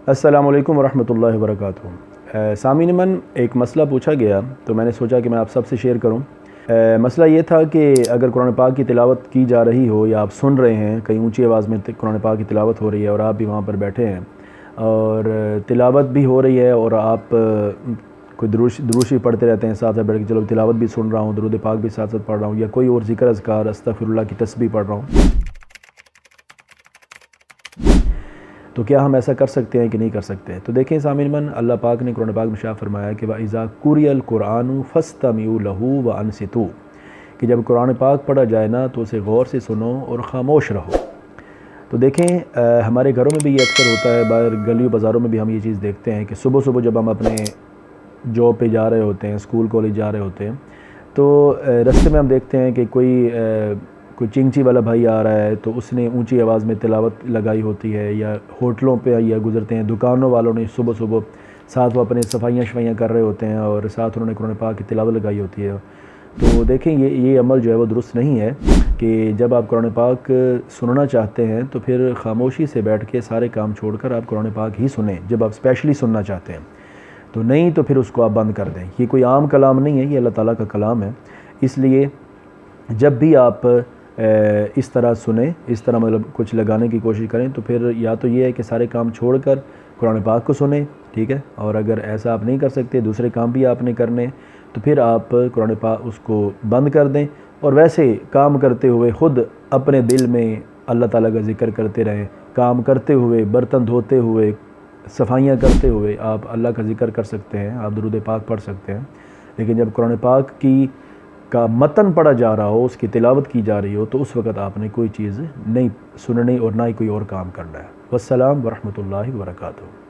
السلام علیکم ورحمۃ اللہ وبرکاتہ۔ سامعین من ایک مسئلہ پوچھا گیا تو میں نے سوچا کہ میں آپ سب سے شیئر کروں۔ مسئلہ یہ تھا کہ اگر قرآن پاک کی تلاوت کی جا رہی ہو یا آپ سن رہے ہیں، کہیں اونچی آواز میں قرآن پاک کی تلاوت ہو رہی ہے اور آپ بھی وہاں پر بیٹھے ہیں اور تلاوت بھی ہو رہی ہے اور آپ کوئی دروشی پڑھتے رہتے ہیں ساتھ بیٹھ کے، چلو تلاوت بھی سن رہا ہوں، درود پاک بھی ساتھ ساتھ پڑھ رہا ہوں، یا کوئی اور ذکر اذکار استغفر اللہ کی تسبیح پڑھ رہا ہوں، تو کیا ہم ایسا کر سکتے ہیں کہ نہیں کر سکتے؟ تو دیکھیں سامعین من، اللہ پاک نے قرآن پاک میں شاہ فرمایا کہ وَإِذَا قُرِئَ الْقُرْآنُ فَاسْتَمِعُوا لَهُ وَأَنصِتُوا، کہ جب قرآن پاک پڑھا جائے نا تو اسے غور سے سنو اور خاموش رہو۔ تو دیکھیں ہمارے گھروں میں بھی یہ اکثر ہوتا ہے، باہر گلیوں بازاروں میں بھی ہم یہ چیز دیکھتے ہیں کہ صبح صبح جب ہم اپنے جاب پہ جا رہے ہوتے ہیں، اسکول کالج جا رہے ہوتے ہیں، تو رستے میں ہم دیکھتے ہیں کہ کوئی چنگچی والا بھائی آ رہا ہے تو اس نے اونچی آواز میں تلاوت لگائی ہوتی ہے، یا ہوٹلوں پہ یا گزرتے ہیں دکانوں والوں نے صبح صبح ساتھ وہ اپنے صفائیاں کر رہے ہوتے ہیں اور ساتھ انہوں نے قرآن پاک کی تلاوت لگائی ہوتی ہے۔ تو دیکھیں یہ عمل جو ہے وہ درست نہیں ہے کہ جب آپ قرآن پاک سننا چاہتے ہیں تو پھر خاموشی سے بیٹھ کے سارے کام چھوڑ کر آپ قرآن پاک ہی سنیں جب آپ اسپیشلی سننا چاہتے ہیں، تو نہیں تو پھر اس کو آپ بند کر دیں۔ یہ کوئی عام کلام نہیں ہے، یہ اللہ تعالیٰ کا کلام ہے، اس لیے جب بھی آپ اس طرح سنیں، اس طرح مطلب کچھ لگانے کی کوشش کریں تو پھر یا تو یہ ہے کہ سارے کام چھوڑ کر قرآن پاک کو سنیں، ٹھیک ہے، اور اگر ایسا آپ نہیں کر سکتے، دوسرے کام بھی آپ نے کرنے، تو پھر آپ قرآن پاک اس کو بند کر دیں اور ویسے کام کرتے ہوئے خود اپنے دل میں اللہ تعالیٰ کا ذکر کرتے رہیں، کام کرتے ہوئے، برتن دھوتے ہوئے، صفائیاں کرتے ہوئے آپ اللہ کا ذکر کر سکتے ہیں، آپ درود پاک پڑھ سکتے ہیں۔ لیکن جب قرآن پاک کا متن پڑھا جا رہا ہو، اس کی تلاوت کی جا رہی ہو، تو اس وقت آپ نے کوئی چیز نہیں سننی اور نہ ہی کوئی اور کام کرنا ہے۔ والسلام ورحمۃ اللہ وبرکاتہ۔